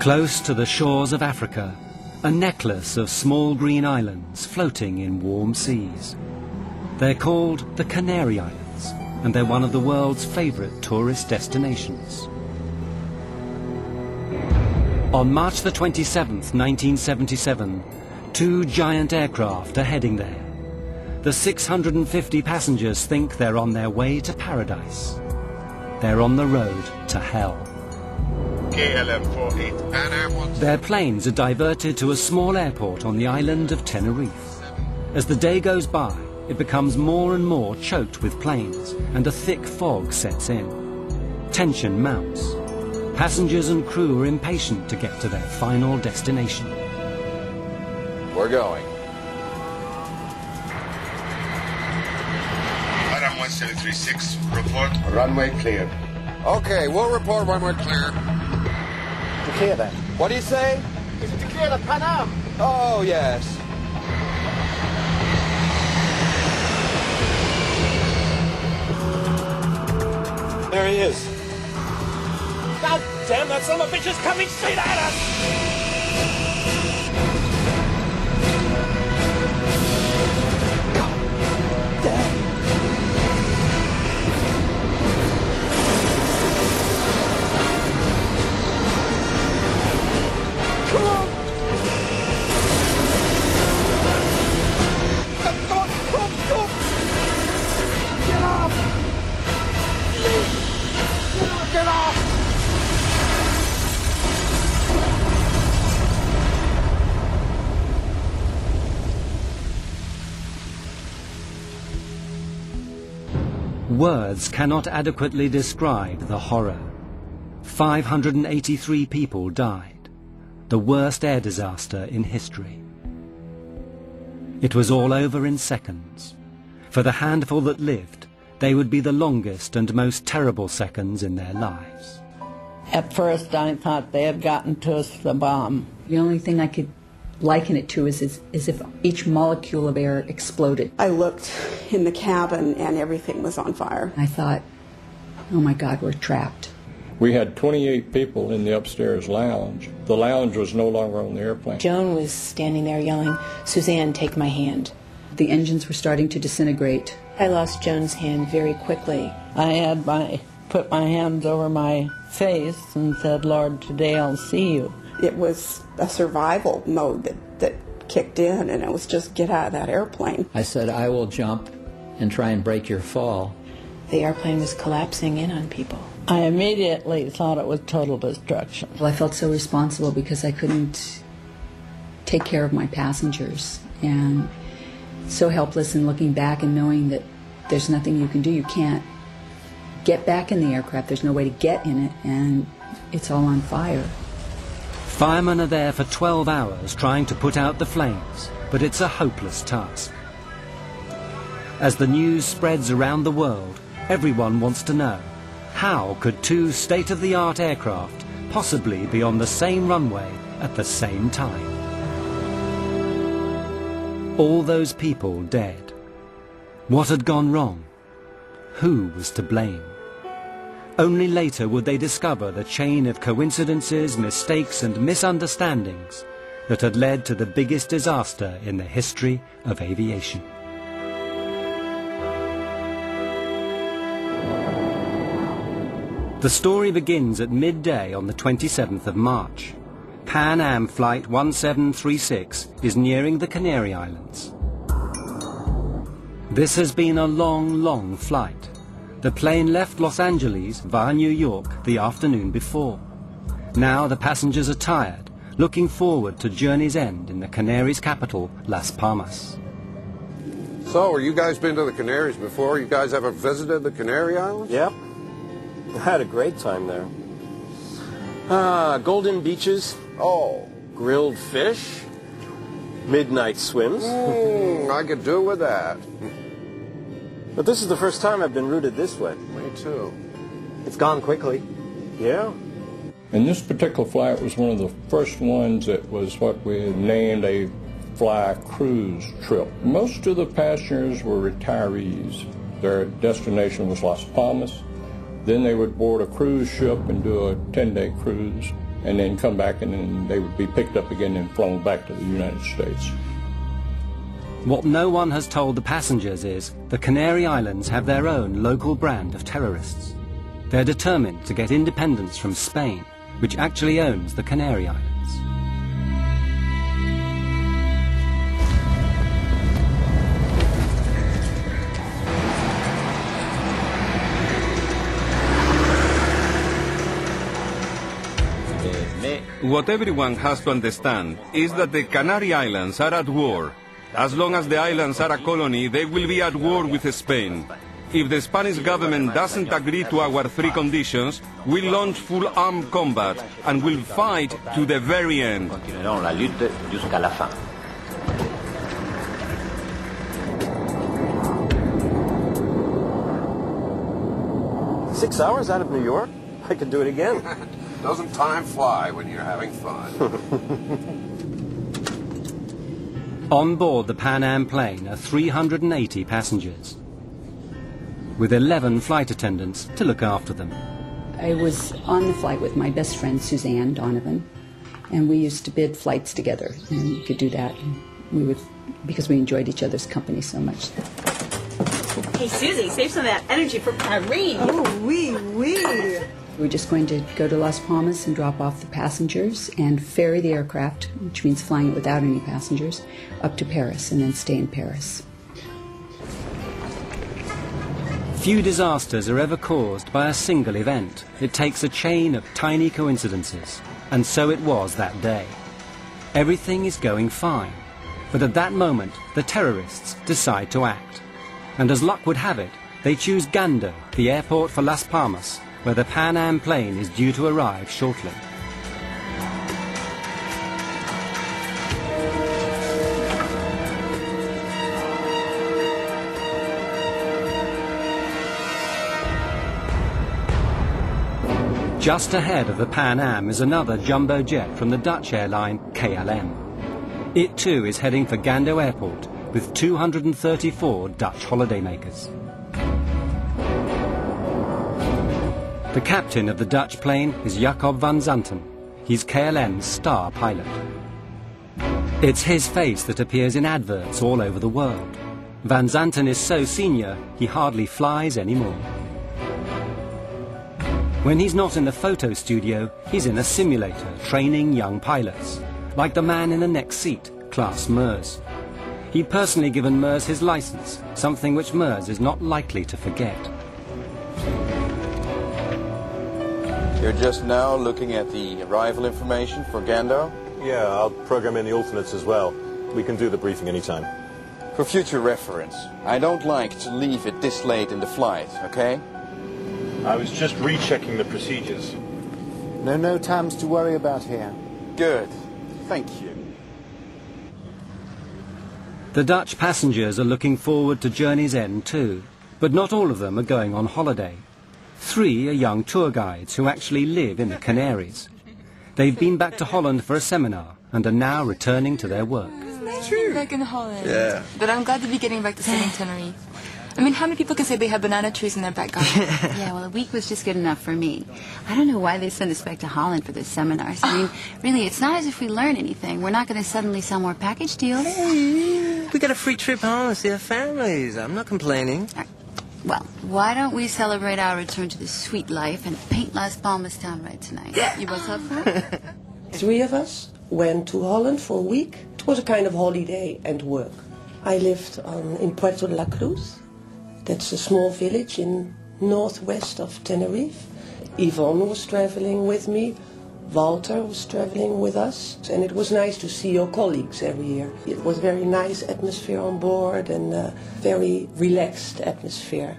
Close to the shores of Africa, a necklace of small green islands floating in warm seas. They're called the Canary Islands, and they're one of the world's favourite tourist destinations. On March the 27th, 1977, two giant aircraft are heading there. The 650 passengers think they're on their way to paradise. They're on the road to hell. Their planes are diverted to a small airport on the island of Tenerife. As the day goes by, it becomes more and more choked with planes, and a thick fog sets in. Tension mounts. Passengers and crew are impatient to get to their final destination. We're going. Adam 1736, report. Runway cleared. Okay, we'll report when we're clear. To clear then. What do you say? Is it to clear the Pan Am? Oh, yes. There he is. God damn, that son of a bitch is coming straight at us! Words cannot adequately describe the horror. 583 people died, the worst air disaster in history. It was all over in seconds. For the handful that lived, they would be the longest and most terrible seconds in their lives. At first I thought they had gotten to us with a bomb. The only thing I could liken it to is if each molecule of air exploded. I looked in the cabin and everything was on fire. I thought, oh my God, we're trapped. We had 28 people in the upstairs lounge. The lounge was no longer on the airplane. Joan was standing there yelling, "Suzanne, take my hand." The engines were starting to disintegrate. I lost Joan's hand very quickly. I had put my hands over my face and said, "Lord, today I'll see you." It was a survival mode that kicked in, and it was just get out of that airplane. I said, I will jump and try and break your fall. The airplane was collapsing in on people. I immediately thought it was total destruction. Well, I felt so responsible because I couldn't take care of my passengers, and so helpless in looking back and knowing that there's nothing you can do. You can't get back in the aircraft. There's no way to get in it, and it's all on fire. Firemen are there for 12 hours trying to put out the flames, but it's a hopeless task. As the news spreads around the world, everyone wants to know, how could two state-of-the-art aircraft possibly be on the same runway at the same time? All those people dead. What had gone wrong? Who was to blame? Only later would they discover the chain of coincidences, mistakes and misunderstandings that had led to the biggest disaster in the history of aviation. The story begins at midday on the 27th of March. Pan Am Flight 1736 is nearing the Canary Islands. This has been a long, long flight. The plane left Los Angeles via New York the afternoon before. Now the passengers are tired, looking forward to journey's end in the Canaries' capital, Las Palmas. So, you guys been to the Canaries before? You guys ever visited the Canary Islands? Yep. I had a great time there. Golden beaches. Oh. Grilled fish. Midnight swims. I could do with that. But this is the first time I've been routed this way. Me too. It's gone quickly. Yeah. And this particular flight was one of the first ones that was what we named a fly cruise trip. Most of the passengers were retirees. Their destination was Las Palmas. Then they would board a cruise ship and do a 10-day cruise. and then come back, and then they would be picked up again and flown back to the United States. What no one has told the passengers is the Canary Islands have their own local brand of terrorists. They're determined to get independence from Spain, which actually owns the Canary Islands. What everyone has to understand is that the Canary Islands are at war. As long as the islands are a colony, they will be at war with Spain. If the Spanish government doesn't agree to our three conditions, we'll launch full armed combat and will fight to the very end. Continuerons la lutte jusqu'à la fin. Six hours out of New York? I could do it again. Doesn't time fly when you're having fun? On board the Pan Am plane are 380 passengers, with 11 flight attendants to look after them. I was on the flight with my best friend, Suzanne Donovan, and we used to bid flights together, and we could do that. We would, because we enjoyed each other's company so much. Hey, Susie, save some of that energy for Irene. Oh, oui. We're just going to go to Las Palmas and drop off the passengers and ferry the aircraft, which means flying it without any passengers, up to Paris and then stay in Paris. Few disasters are ever caused by a single event. It takes a chain of tiny coincidences. And so it was that day. Everything is going fine. But at that moment, the terrorists decide to act. And as luck would have it, they choose Gando, the airport for Las Palmas, where the Pan Am plane is due to arrive shortly. Just ahead of the Pan Am is another jumbo jet from the Dutch airline KLM. It too is heading for Gando Airport with 234 Dutch holidaymakers. The captain of the Dutch plane is Jacob van Zanten. He's KLM's star pilot. It's his face that appears in adverts all over the world. Van Zanten is so senior, he hardly flies anymore. When he's not in the photo studio, he's in a simulator training young pilots, like the man in the next seat, Klaas Meurs. He'd personally given Meurs his license, something which Meurs is not likely to forget. You're just now looking at the arrival information for Gando? Yeah, I'll program in the alternates as well. We can do the briefing anytime. For future reference, I don't like to leave it this late in the flight, okay? I was just rechecking the procedures. No times to worry about here. Good. Thank you. The Dutch passengers are looking forward to journey's end too, but not all of them are going on holiday. 3 are young tour guides who actually live in the Canaries. They've been back to Holland for a seminar and are now returning to their work. True. Back in Holland. Yeah. But I'm glad to be getting back to sunny Tenerife. I mean, how many people can say they have banana trees in their back garden? Yeah, well, a week was just good enough for me. I don't know why they send us back to Holland for these seminars. I mean, really, it's not as if we learn anything. We're not going to suddenly sell more package deals. Hey, we got a free trip home to see our families. I'm not complaining. Well, why don't we celebrate our return to the sweet life and paint Las Palmas town right tonight? Yeah. You both up for it? 3 of us went to Holland for a week. It was a kind of holiday and work. I lived in Puerto de la Cruz. That's a small village in northwest of Tenerife. Yvonne was traveling with me. Walter was traveling with us. And it was nice to see your colleagues every year. It was a very nice atmosphere on board and a very relaxed atmosphere.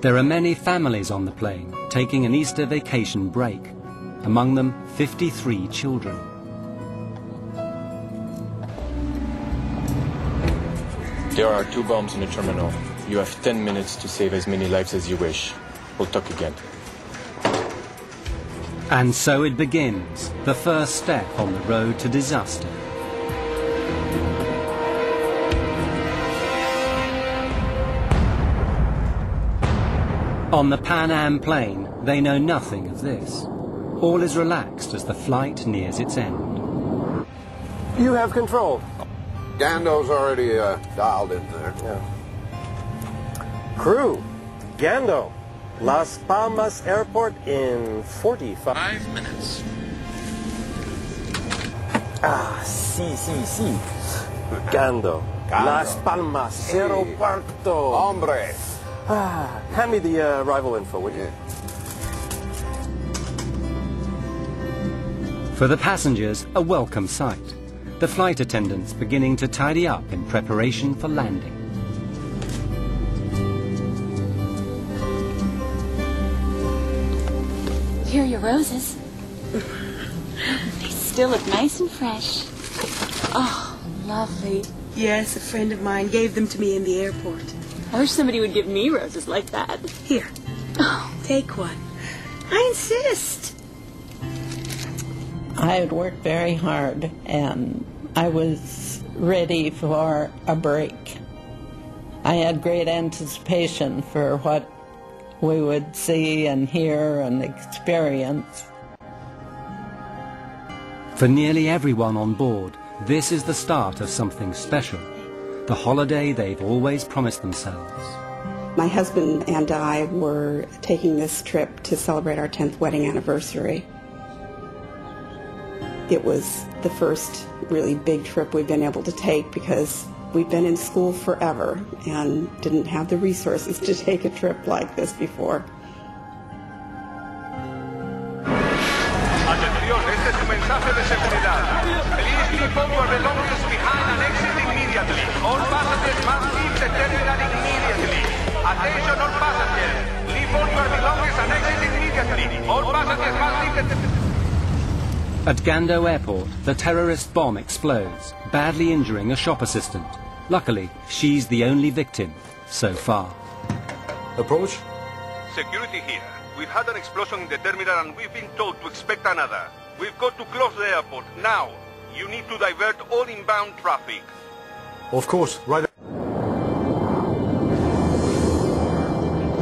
There are many families on the plane taking an Easter vacation break. Among them, 53 children. There are 2 bombs in the terminal. You have 10 minutes to save as many lives as you wish. We'll talk again. And so it begins, the first step on the road to disaster. On the Pan Am plane, they know nothing of this. all is relaxed as the flight nears its end. You have control. Gando's already dialed in there. Yeah. Crew, Gando, Las Palmas Airport in 45 minutes. Sí. Gando, Las Palmas Aeropuerto. Hombre. Hand me the arrival info, would you? For the passengers, a welcome sight. The flight attendants beginning to tidy up in preparation for landing. Here are your roses. They still look nice and fresh. Oh, lovely. Yes, a friend of mine gave them to me in the airport. I wish somebody would give me roses like that. Here. Oh, take one. I insist. I had worked very hard, and I was ready for a break. I had great anticipation for what we would see and hear and experience. For nearly everyone on board, this is the start of something special, the holiday they've always promised themselves. My husband and I were taking this trip to celebrate our 10th wedding anniversary. It was the first really big trip we've been able to take because we've been in school forever and didn't have the resources to take a trip like this before. Atención, este es un mensaje de seguridad. Please leave all your belongings behind and exit immediately. All passengers must leave the terminal immediately. Attention all passengers. Leave all your belongings and exit immediately. All passengers must leave the terminal. At Gando Airport, the terrorist bomb explodes, badly injuring a shop assistant. Luckily, she's the only victim so far. Approach. Security here. We've had an explosion in the terminal and we've been told to expect another. We've got to close the airport now. You need to divert all inbound traffic. Of course, right.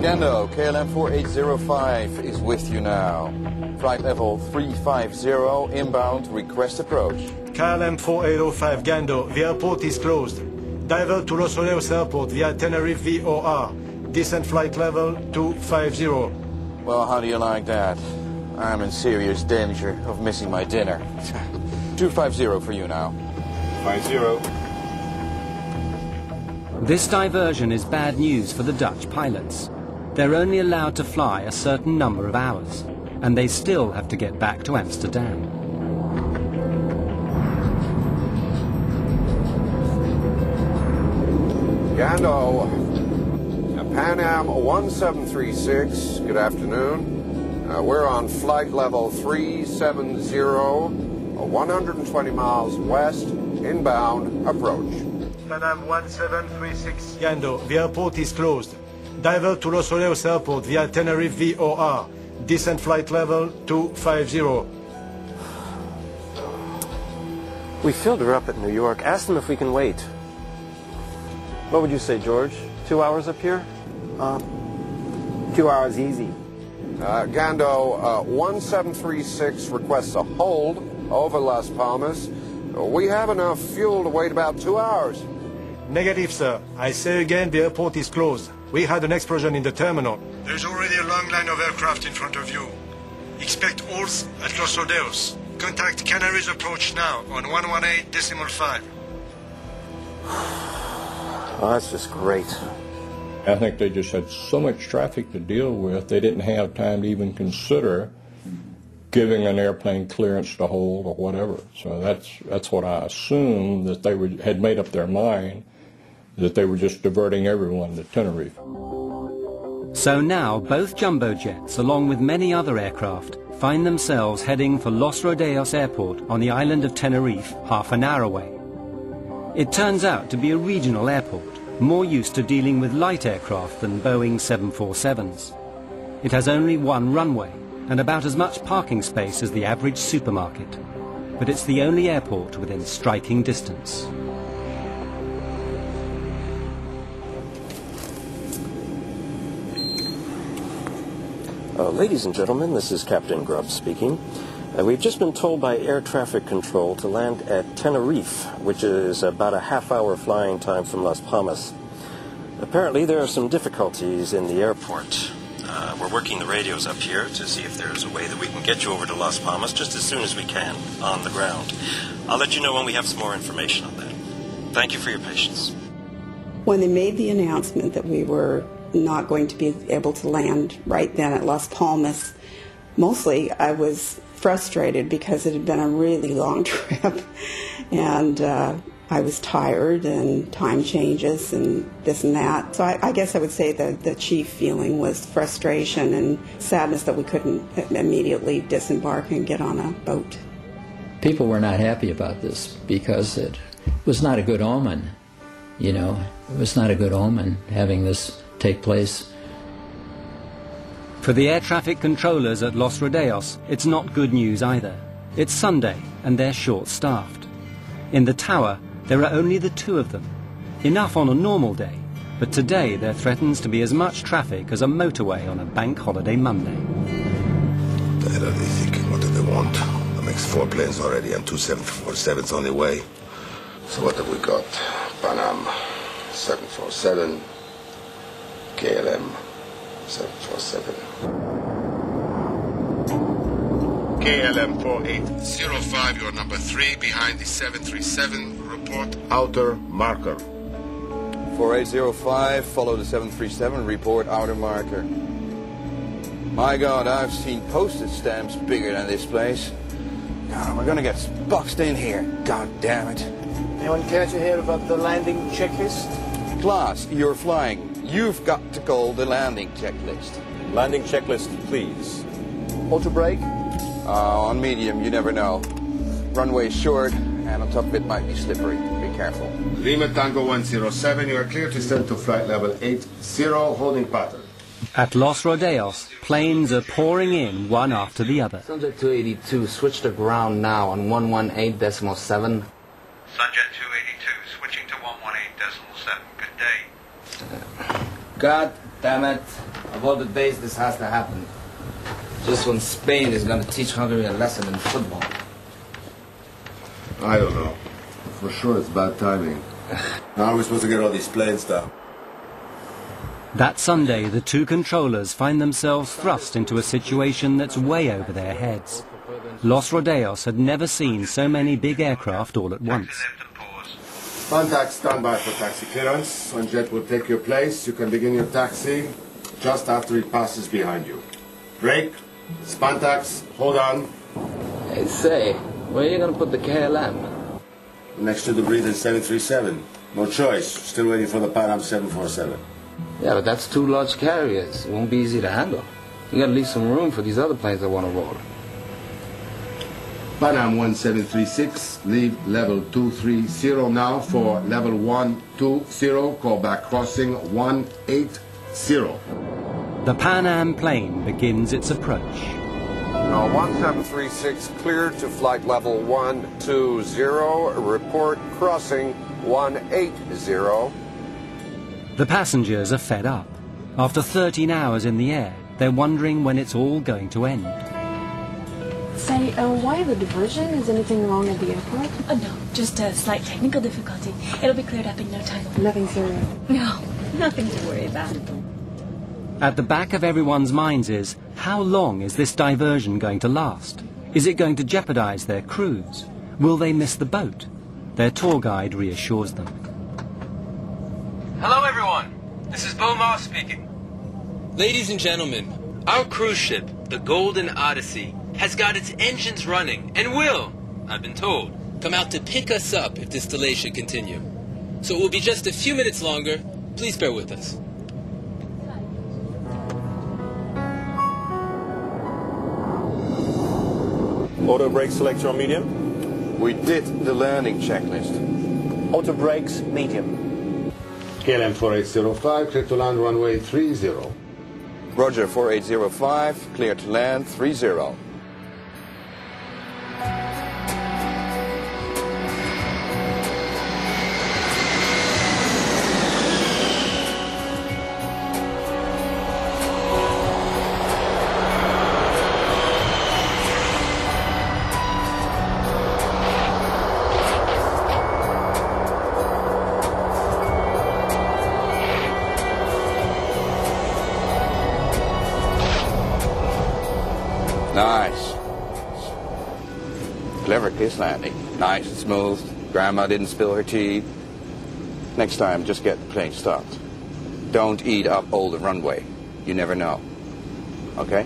Gando, KLM 4805 is with you now. Flight level 350, inbound, request approach. KLM 4805 Gando, the airport is closed. Divert to Los Rodeos Airport via Tenerife VOR. Descent flight level 250. Well, how do you like that? I'm in serious danger of missing my dinner. 250 for you now. 50. This diversion is bad news for the Dutch pilots. They're only allowed to fly a certain number of hours, and they still have to get back to Amsterdam. Gando, Pan Am 1736, good afternoon. We're on flight level 370, 120 miles west, inbound, approach. Pan Am 1736 Gando, the airport is closed. Divert to Los Rodeos Airport via Tenerife VOR. Descent flight level 250. We filled her up at New York. Ask them if we can wait. What would you say, George? 2 hours up here? 2 hours easy. Gando, 1736 requests a hold over Las Palmas. We have enough fuel to wait about 2 hours. Negative, sir. I say again, the airport is closed. We had an explosion in the terminal. There's already a long line of aircraft in front of you. Expect halts at Los Rodeos. Contact Canaries approach now on 118.5. Oh, that's just great. I think they just had so much traffic to deal with, they didn't have time to even consider giving an airplane clearance to hold or whatever. So that's what I assumed, that they had made up their mind, that they were just diverting everyone to Tenerife. So now both jumbo jets, along with many other aircraft, find themselves heading for Los Rodeos Airport on the island of Tenerife, half an hour away. It turns out to be a regional airport, more used to dealing with light aircraft than Boeing 747s. It has only one runway and about as much parking space as the average supermarket. But it's the only airport within striking distance. Ladies and gentlemen, this is Captain Grubb speaking. We've just been told by air traffic control to land at Tenerife, which is about a half-hour flying time from Las Palmas. Apparently there are some difficulties in the airport. We're working the radios up here to see if there's a way that we can get you over to Las Palmas just as soon as we can, on the ground. I'll let you know when we have some more information on that. Thank you for your patience. When they made the announcement that we were not going to be able to land right then at Las Palmas, mostly I was frustrated because it had been a really long trip, and I was tired, and time changes and this and that. So I guess I would say that the chief feeling was frustration and sadness that we couldn't immediately disembark and get on a boat. People were not happy about this because it was not a good omen. You know, it was not a good omen having this take place. For the air traffic controllers at Los Rodeos, it's not good news either. It's Sunday and they're short-staffed. In the tower, there are only the two of them. Enough on a normal day, but today there threatens to be as much traffic as a motorway on a bank holiday Monday. What the hell are they thinking? What do they want? That makes 4 planes already and 2 747s on the way. So what have we got? Pan Am 747, KLM 747. KLM 4805, you're number 3 behind the 737. Report outer marker. 4805, follow the 737, report outer marker. My God, I've seen postage stamps bigger than this place. God, we're gonna get boxed in here. God damn it. Anyone care to hear about the landing checklist? Class, you're flying. You've got to call the landing checklist. Landing checklist, please. Auto brake? On medium, you never know. Runway short, and on top of it might be slippery. Be careful. Lima Tango 107, you are clear to descend to flight level 80, holding pattern. At Los Rodeos, planes are pouring in one after the other. Subject 282, switch to ground now on 118.7. Subject 282, switching to 118.7. Good day. God damn it. Of all the days this has to happen. Just when Spain is going to teach Hungary a lesson in football. I don't know. For sure it's bad timing. How are we supposed to get all these planes down? That Sunday, the two controllers find themselves thrust into a situation that's way over their heads. Los Rodeos had never seen so many big aircraft all at once. Contact standby for taxi clearance. When jet will take your place, you can begin your taxi just after it passes behind you. Brake, Spantax, hold on. Hey, say, where are you going to put the KLM? Next to the breathing 737. No choice. Still waiting for the Pan Am 747. Yeah, but that's 2 large carriers. It won't be easy to handle. You got to leave some room for these other planes that want to roll. Pan Am 1736, leave level 230 now for level 120, call back crossing 180. The Pan Am plane begins its approach. Now 1736 cleared to flight level 120, report crossing 180. The passengers are fed up. After 13 hours in the air, they're wondering when it's all going to end. Say, why the diversion? Is anything wrong at the airport? Oh, no, just a slight technical difficulty. It'll be cleared up in no time. Nothing serious? No, nothing to worry about. At the back of everyone's minds is, how long is this diversion going to last? Is it going to jeopardize their cruise? Will they miss the boat? Their tour guide reassures them. Hello, everyone. This is Marzo speaking. Ladies and gentlemen, our cruise ship, the Golden Odyssey, has got its engines running and will, I've been told, come out to pick us up if this delay should continue. So it will be just a few minutes longer. Please bear with us. Auto brake selector on medium? We did the landing checklist. Auto brakes, medium. KLM 4805, clear to land runway 30. Roger, 4805, clear to land 30. Nice. Clever kiss landing. Nice and smooth. Grandma didn't spill her tea. Next time, just get the plane stopped. Don't eat up all the runway. You never know. Okay?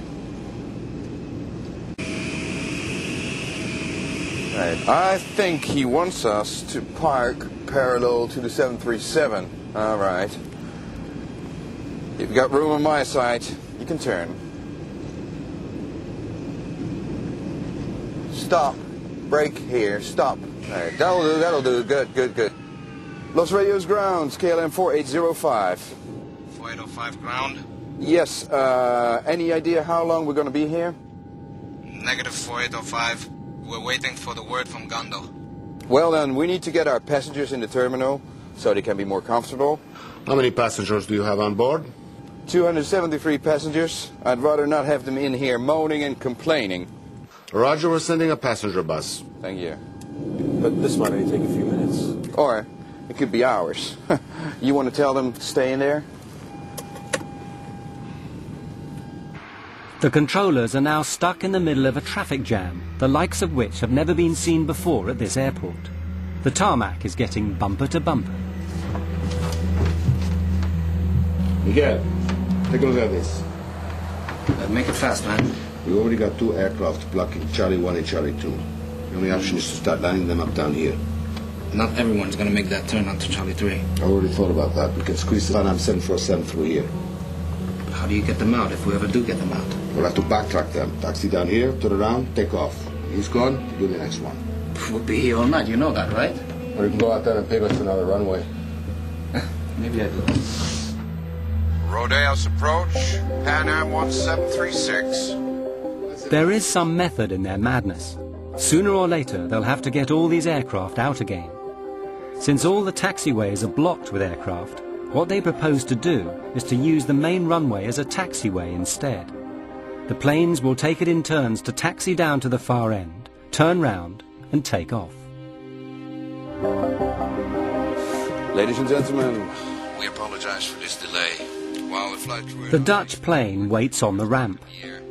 Right. I think he wants us to park parallel to the 737. All right. If you've got room on my side, you can turn. Stop. Brake here. Stop. All right. That'll do. Good, good, good. Los Rodeos ground, KLM 4805. 4805 ground? Yes. Any idea how long we're going to be here? Negative 4805. We're waiting for the word from Gondo. Well then, we need to get our passengers in the terminal so they can be more comfortable. How many passengers do you have on board? 273 passengers. I'd rather not have them in here moaning and complaining. Roger, we're sending a passenger bus. Thank you. But this might only take a few minutes. Or it could be hours. You want to tell them to stay in there? The controllers are now stuck in the middle of a traffic jam, the likes of which have never been seen before at this airport. The tarmac is getting bumper to bumper. Miguel, take a look at this. Make it fast, man. We already got 2 aircraft blocking Charlie 1 and Charlie 2. The only option is to start landing them up down here. Not everyone's gonna make that turn onto Charlie 3. I already thought about that. We can squeeze the Pan Am 747 through here. How do you get them out if we ever do get them out? We'll have to backtrack them. Taxi down here, turn around, take off. He's gone, you do the next one. We'll be here all night, you know that, right? Or you can go out there and pave us another runway. Maybe I do. Rodeos approach, Pan Am 1736. There is some method in their madness. Sooner or later, they'll have to get all these aircraft out again. Since all the taxiways are blocked with aircraft, what they propose to do is to use the main runway as a taxiway instead. The planes will take it in turns to taxi down to the far end, turn round and take off. Ladies and gentlemen, we apologize for this delay. While the flight crew... The Dutch plane waits on the ramp.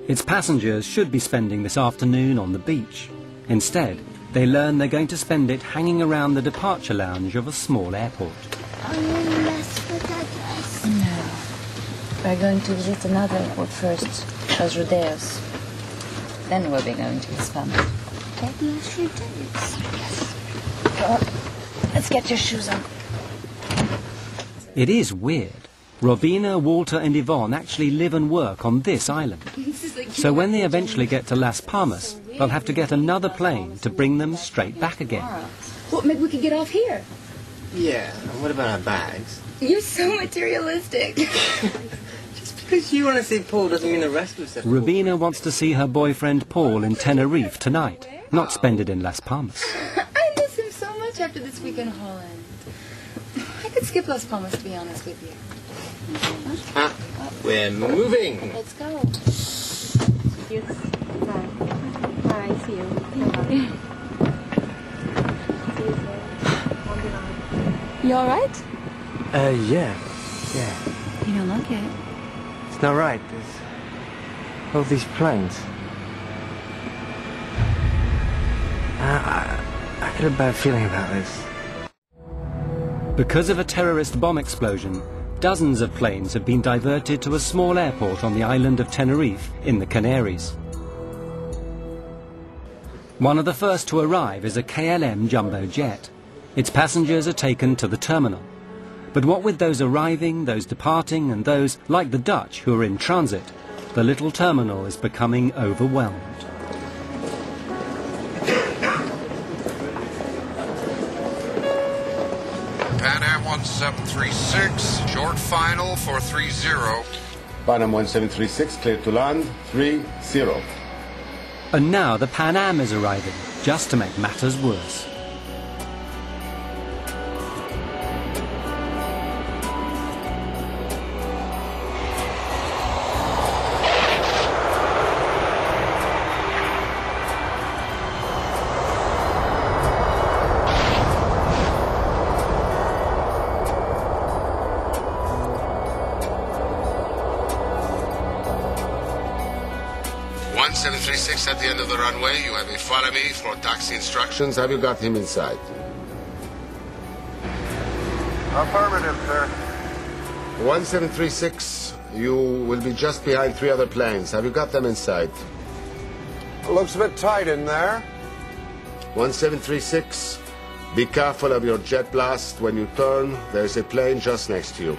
Its passengers should be spending this afternoon on the beach. Instead, they learn they're going to spend it hanging around the departure lounge of a small airport. No. We're going to visit another airport first, Los Rodeos. Then we'll be going to Spain. Okay? Los Rodeos. Yes. Well, let's get your shoes on. It is weird. Robina, Walter and Yvonne actually live and work on this island. So when they eventually get to Las Palmas, they'll have to get another plane to bring them straight back again. Well, maybe we could get off here. Yeah, and what about our bags? You're so materialistic. Just because you want to see Paul doesn't mean the rest of us have to. Rubina wants to see her boyfriend Paul in Tenerife tonight, not spend it in Las Palmas. I miss him so much after this week in Holland. I could skip Las Palmas, to be honest with you. Ah, we're moving. Let's go. Yes. Hi. Hi, see you. You alright? Yeah. You don't look it. It's not right. There's all these planes. I get a bad feeling about this. Because of a terrorist bomb explosion, dozens of planes have been diverted to a small airport on the island of Tenerife in the Canaries. One of the first to arrive is a KLM jumbo jet. Its passengers are taken to the terminal. But what with those arriving, those departing, and those, like the Dutch, who are in transit, the little terminal is becoming overwhelmed. Pan Am 1736, short final for 30. Pan Am 1736, clear to land, 30. And now the Pan Am is arriving, just to make matters worse. 1736 at the end of the runway. You have a follow me for taxi instructions. Have you got him inside? Affirmative, sir. 1736, you will be just behind 3 other planes. Have you got them inside? Looks a bit tight in there. 1736, be careful of your jet blast. When you turn, there's a plane just next to you.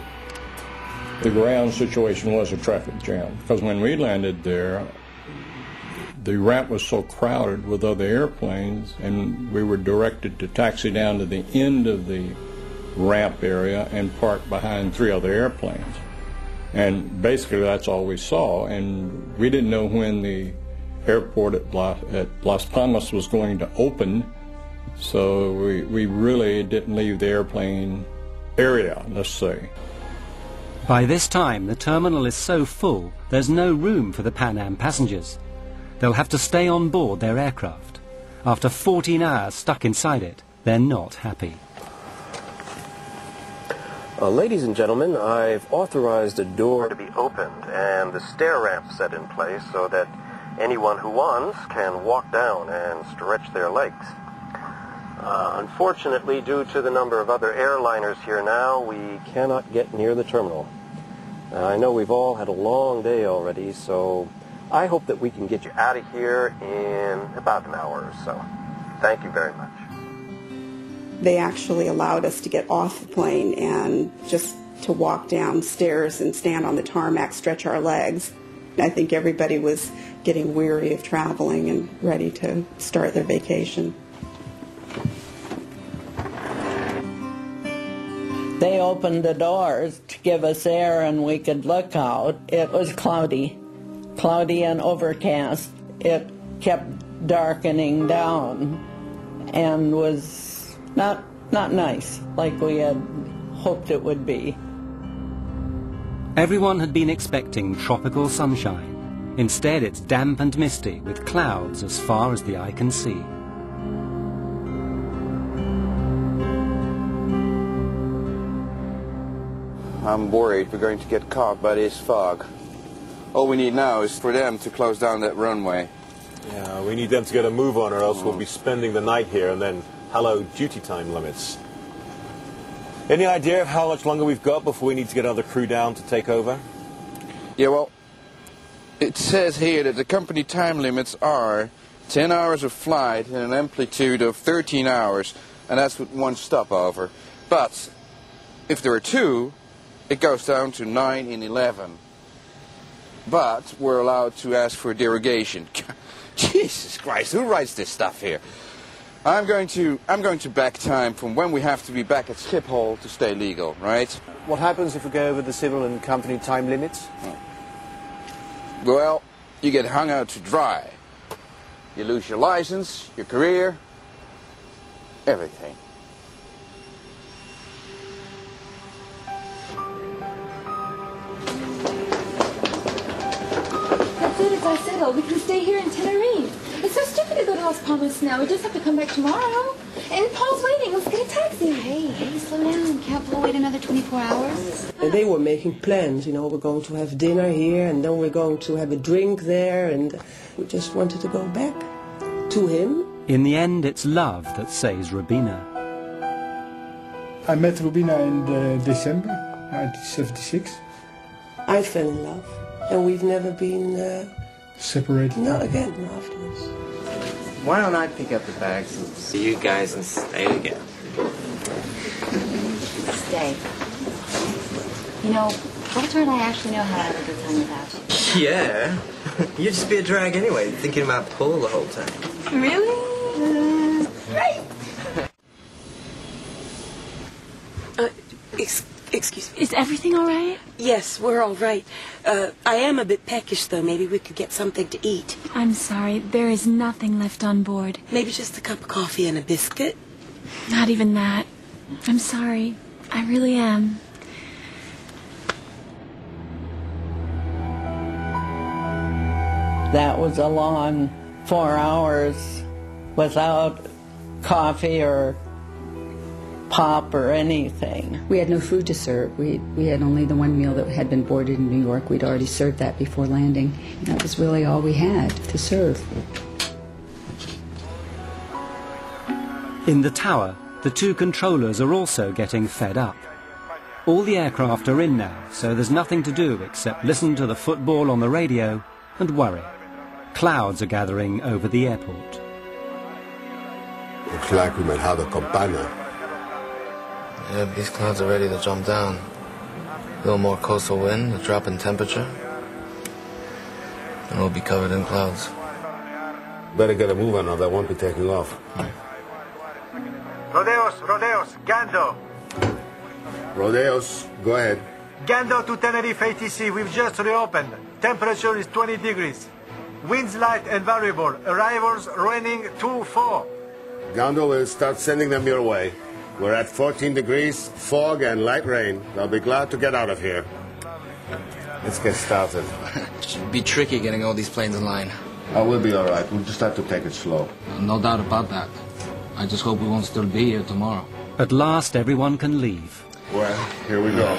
The ground situation was a traffic jam, because when we landed there, the ramp was so crowded with other airplanes, and we were directed to taxi down to the end of the ramp area and park behind 3 other airplanes. And basically that's all we saw, and we didn't know when the airport at Las Palmas was going to open, so we really didn't leave the airplane area, let's say. By this time, the terminal is so full, there's no room for the Pan Am passengers. They'll have to stay on board their aircraft. After 14 hours stuck inside it, they're not happy. Ladies and gentlemen, I've authorized a door to be opened and the stair ramp set in place so that anyone who wants can walk down and stretch their legs. Unfortunately, due to the number of other airliners here now, we cannot get near the terminal. I know we've all had a long day already, so I hope that we can get you out of here in about an hour or so. Thank you very much. They actually allowed us to get off the plane and just to walk downstairs and stand on the tarmac, stretch our legs. I think everybody was getting weary of traveling and ready to start their vacation. They opened the doors to give us air and we could look out. It was cloudy and overcast. It kept darkening down and was not nice like we had hoped it would be. Everyone had been expecting tropical sunshine. Instead, it's damp and misty with clouds as far as the eye can see. I'm worried we're going to get caught by this fog. All we need now is for them to close down that runway. Yeah, we need them to get a move on, or else we'll be spending the night here, and then hello duty time limits. Any idea of how much longer we've got before we need to get another crew down to take over? Yeah, well, it says here that the company time limits are 10 hours of flight and an amplitude of 13 hours, and that's with 1 stopover. But if there are 2, it goes down to 9 and 11. But we're allowed to ask for a derogation. Jesus Christ, who writes this stuff here? I'm going to back time from when we have to be back at Schiphol to stay legal, right? What happens if we go over the civil and company time limits? Well, you get hung out to dry. You lose your license, your career, everything. That's it, as I settled. We can stay here in Tenerife. It's so stupid to go to Las Palmas now. We just have to come back tomorrow. And Paul's waiting. Let's get a taxi. Hey, slow down. Can't Paul wait another 24 hours? And they were making plans, you know, we're going to have dinner here and then we're going to have a drink there, and we just wanted to go back to him. In the end, it's love that saves Rubina. I met Rubina in December 1976. I fell in love, and we've never been separated. Not again afterwards. Why don't I pick up the bags and see you guys and stay together? Stay. You know, Walter and I actually know how to have a good time without you. Yeah. You'd just be a drag anyway, thinking about Paul the whole time. Really? Right. Excuse me. Is everything all right? Yes, we're all right. I am a bit peckish, though. Maybe we could get something to eat. I'm sorry. There is nothing left on board. Maybe just a cup of coffee and a biscuit? Not even that. I'm sorry. I really am. That was a long 4 hours without coffee or pop or anything. We had no food to serve. We had only the one meal that had been boarded in New York. We'd already served that before landing. And that was really all we had to serve. In the tower, the two controllers are also getting fed up. All the aircraft are in now, so there's nothing to do except listen to the football on the radio and worry. Clouds are gathering over the airport. Looks like we might have a campana. Yeah, these clouds are ready to jump down. A little more coastal wind, a drop in temperature, and we'll be covered in clouds. Better get a move on or they won't be taking off. Rodeos, Gando. Rodeos, go ahead. Gando to Tenerife ATC, we've just reopened. Temperature is 20 degrees. Winds light and variable. Arrivals raining 2-4. Gando will start sending them your way. We're at 14 degrees, fog and light rain. They'll be glad to get out of here. Let's get started. Should be tricky getting all these planes in line. Oh, we'll be all right. We'll just have to take it slow. No doubt about that. I just hope we won't still be here tomorrow. At last, everyone can leave. Well, here we go.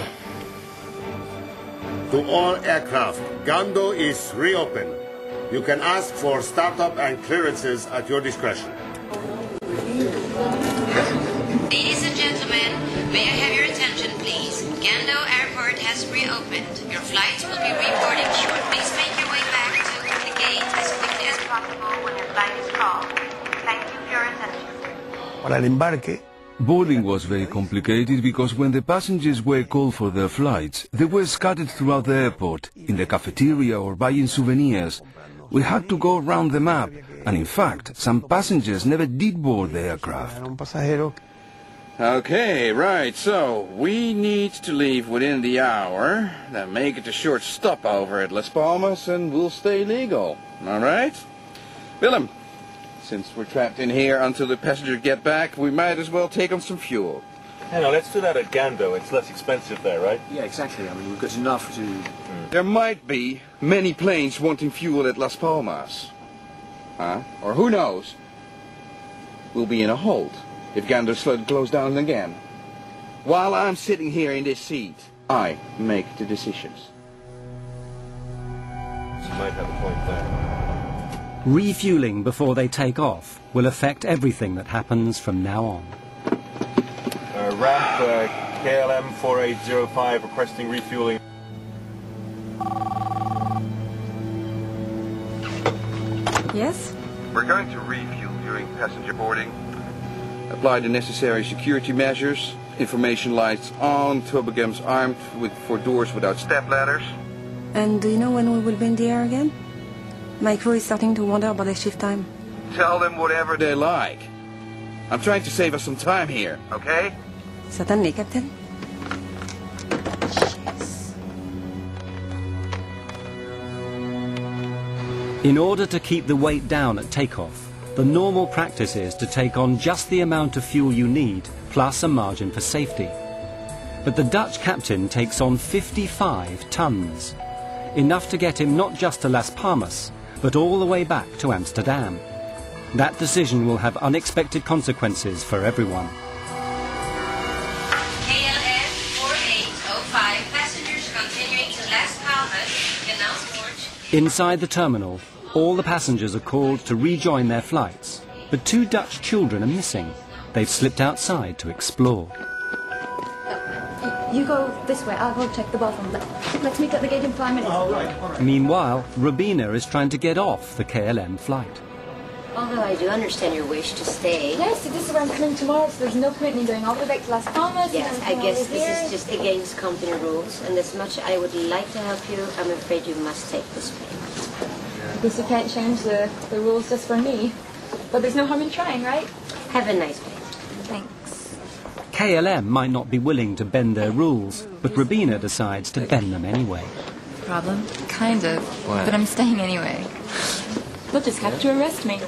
To all aircraft, Gando is reopened. You can ask for startup and clearances at your discretion. Ladies and gentlemen, may I have your attention, please? Gando Airport has reopened. Your flights will be reboarding shortly. Please make your way back to the gate as quickly as possible when your flight is called. Thank you for your attention. Para el embarque, boarding was very complicated because when the passengers were called for their flights, they were scattered throughout the airport, in the cafeteria or buying souvenirs. We had to go around the map, and in fact, some passengers never did board the aircraft. Okay, right, so we need to leave within the hour, then make it a short stopover at Las Palmas, and we'll stay legal, all right? Willem, since we're trapped in here until the passengers get back, we might as well take on some fuel. Yeah, no, let's do that at Gando. It's less expensive there, right? Yeah, exactly. I mean, we've got enough to... There might be many planes wanting fuel at Las Palmas. Huh? Or who knows? We'll be in a hold if Gando's flood closed down again. While I'm sitting here in this seat, I make the decisions. You might have a point there. Refueling before they take off will affect everything that happens from now on. Ramp KLM 4805 requesting refueling. Yes? We're going to refuel during passenger boarding. Apply the necessary security measures. Information lights on. Toboggans armed for doors without step ladders. And do you know when we will be in the air again? My crew is starting to wonder about their shift time. Tell them whatever they like. I'm trying to save us some time here, okay? Certainly, Captain. In order to keep the weight down at takeoff, the normal practice is to take on just the amount of fuel you need, plus a margin for safety. But the Dutch captain takes on 55 tons, enough to get him not just to Las Palmas, but all the way back to Amsterdam. That decision will have unexpected consequences for everyone. KLM 4805, passengers continuing to Las Palmas, Canal Port. Inside the terminal, all the passengers are called to rejoin their flights, but 2 Dutch children are missing. They've slipped outside to explore. You go this way, I'll go check the bathroom. Let's meet at the gate in 5 minutes. All right. Meanwhile, Robina is trying to get off the KLM flight. Although I do understand your wish to stay. Yes, this is where I'm coming tomorrow, so there's no point in going all the way back to Las Palmas. Yes, I guess this is just against company rules, and as much I would like to help you, I'm afraid you must take this pay. I guess you can't change the rules just for me. But there's no harm in trying, right? Have a nice day. Thanks. KLM might not be willing to bend their rules, but Robina decides to bend them anyway. Problem? Kind of. What? But I'm staying anyway. They'll just have to arrest me.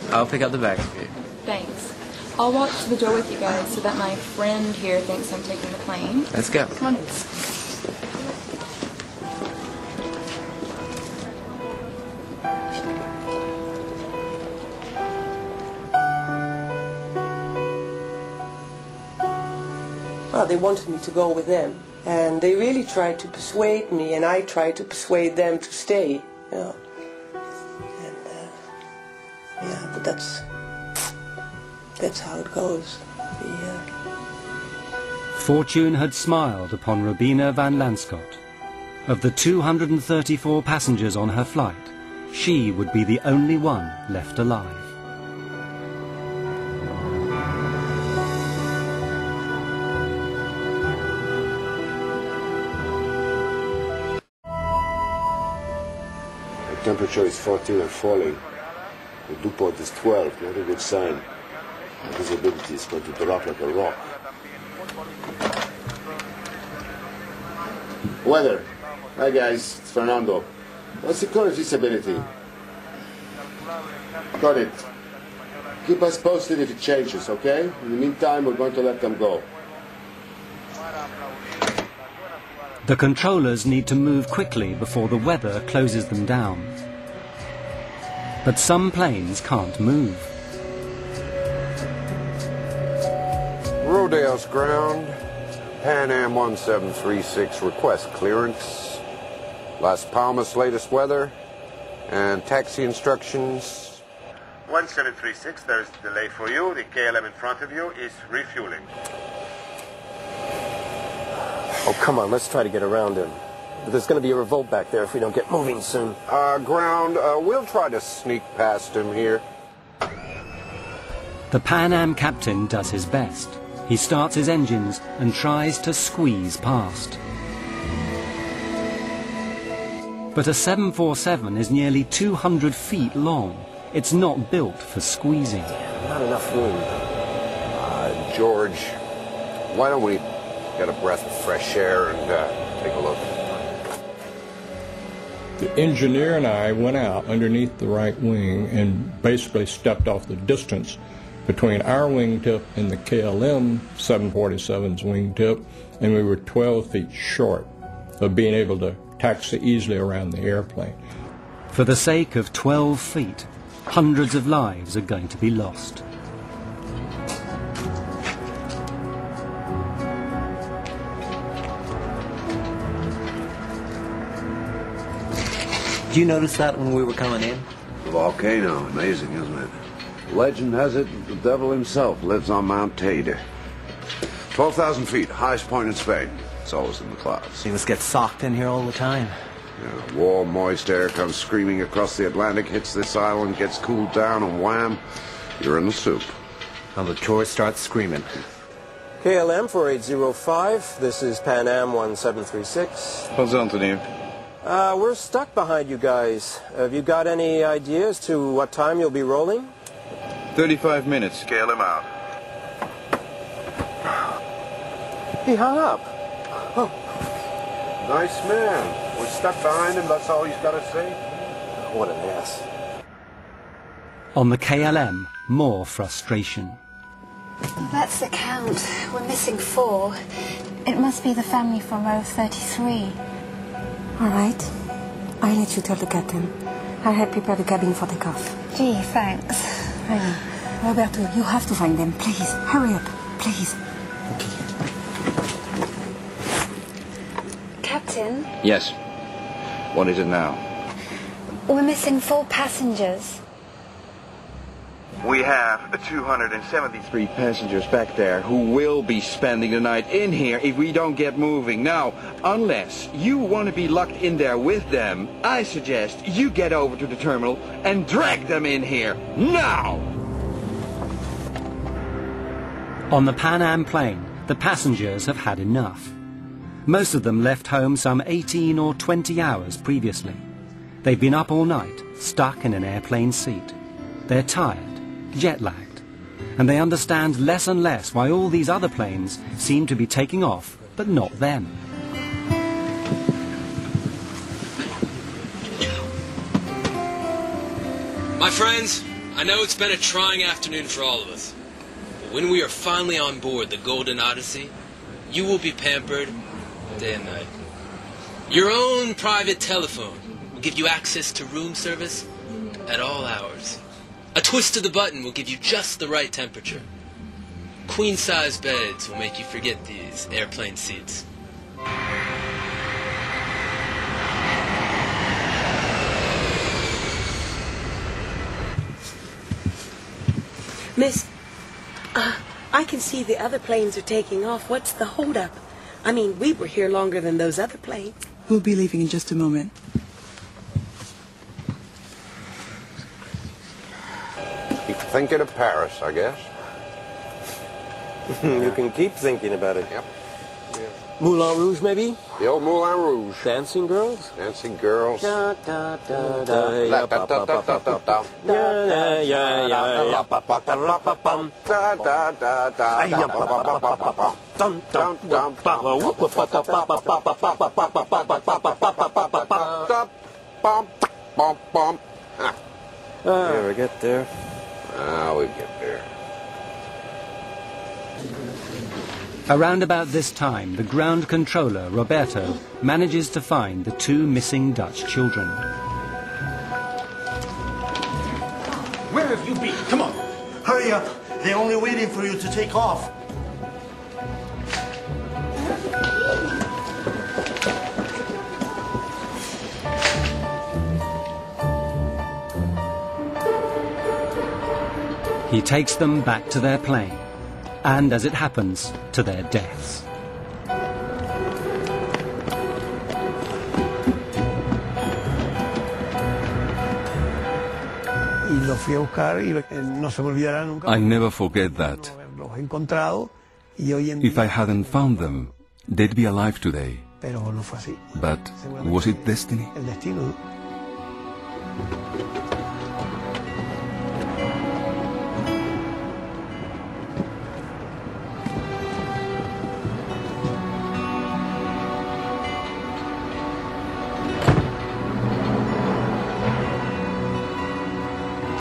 I'll pick up the bags for you. Thanks. I'll walk to the door with you guys so that my friend here thinks I'm taking the plane. Let's go. Come on. they wanted me to go with them. And they really tried to persuade me, and I tried to persuade them to stay, you know. And, yeah, but that's how it goes. Fortune had smiled upon Robina van Lanschot. Of the 234 passengers on her flight, she would be the only one left alive. The temperature is 14 and falling. The dew point is 12, not a good sign. The visibility is going to drop like a rock. Weather. Hi guys, it's Fernando. What's the current visibility? Got it. Keep us posted if it changes, okay? In the meantime, we're going to let them go. The controllers need to move quickly before the weather closes them down. But some planes can't move. Rodeos ground, Pan Am 1736 request clearance, Las Palmas latest weather, and taxi instructions. 1736, there's a delay for you. The KLM in front of you is refueling. Oh, come on, let's try to get around him. There's going to be a revolt back there if we don't get moving soon. Ground, we'll try to sneak past him here. The Pan Am captain does his best. He starts his engines and tries to squeeze past. But a 747 is nearly 200 feet long. It's not built for squeezing. Not enough room. George, why don't we get a breath of fresh air and take a look? The engineer and I went out underneath the right wing and basically stepped off the distance between our wingtip and the KLM 747's wingtip, and we were 12 feet short of being able to taxi easily around the airplane. For the sake of 12 feet, hundreds of lives are going to be lost. Did you notice that when we were coming in? The volcano, amazing, isn't it? Legend has it the devil himself lives on Mount Teide. 12,000 feet, highest point in Spain. It's always in the clouds. You must get socked in here all the time. Yeah, warm, moist air comes screaming across the Atlantic, hits this island, gets cooled down, and wham, you're in the soup. Well, the tourists start screaming. KLM 4805, this is Pan Am 1736. What's on, Tenerife? We're stuck behind you guys. Have you got any idea as to what time you'll be rolling? 35 minutes. KLM out. He hung up. Oh. Nice man. We're stuck behind him, that's all he's got to say. What an ass. On the KLM, more frustration. That's the count. We're missing 4. It must be the family from row 33. All right. I'll let you tell the captain. I had prepared the cabin for takeoff. Gee, thanks. Roberto, you have to find them. Please, hurry up. Please. Captain? Yes. What is it now? We're missing 4 passengers. We have 273 passengers back there who will be spending the night in here if we don't get moving. Now, unless you want to be locked in there with them, I suggest you get over to the terminal and drag them in here now! On the Pan Am plane, the passengers have had enough. Most of them left home some 18 or 20 hours previously. They've been up all night, stuck in an airplane seat. They're tired, jet-lagged, and they understand less and less why all these other planes seem to be taking off, but not them. My friends, I know it's been a trying afternoon for all of us, but when we are finally on board the Golden Odyssey, you will be pampered day and night. Your own private telephone will give you access to room service at all hours. A twist of the button will give you just the right temperature. queen-size beds will make you forget these airplane seats. Miss, I can see the other planes are taking off. What's the holdup? I mean, we were here longer than those other planes. We'll be leaving in just a moment. Keep thinking of Paris, I guess. You can keep thinking about it. Yep. Moulin Rouge, maybe? The old Moulin Rouge. Dancing girls? Dancing girls. Da, da, da, da, ya, pa, pa, pa, pa, pa, pa. Ya, ya, ya, ya, pa, pa, pa, pa, pa, pam. Da, da, da, da, Ay, ya, pa, pa, pa, pa, pa, pa. Dum, dum, dum, pa, pa, whoop, pa, pa, pa, pa, pa, pa, pa, pa, pa, pa, pa, pa, pa, pa, pa, pa, pa. Bum, bum, bum. We get there. We get there. Around about this time, the ground controller, Roberto, manages to find the two missing Dutch children. Where have you been? Come on. Hurry up. They're only waiting for you to take off. He takes them back to their plane, and as it happens, to their deaths. I never forget that. If I hadn't found them, they'd be alive today. But was it destiny?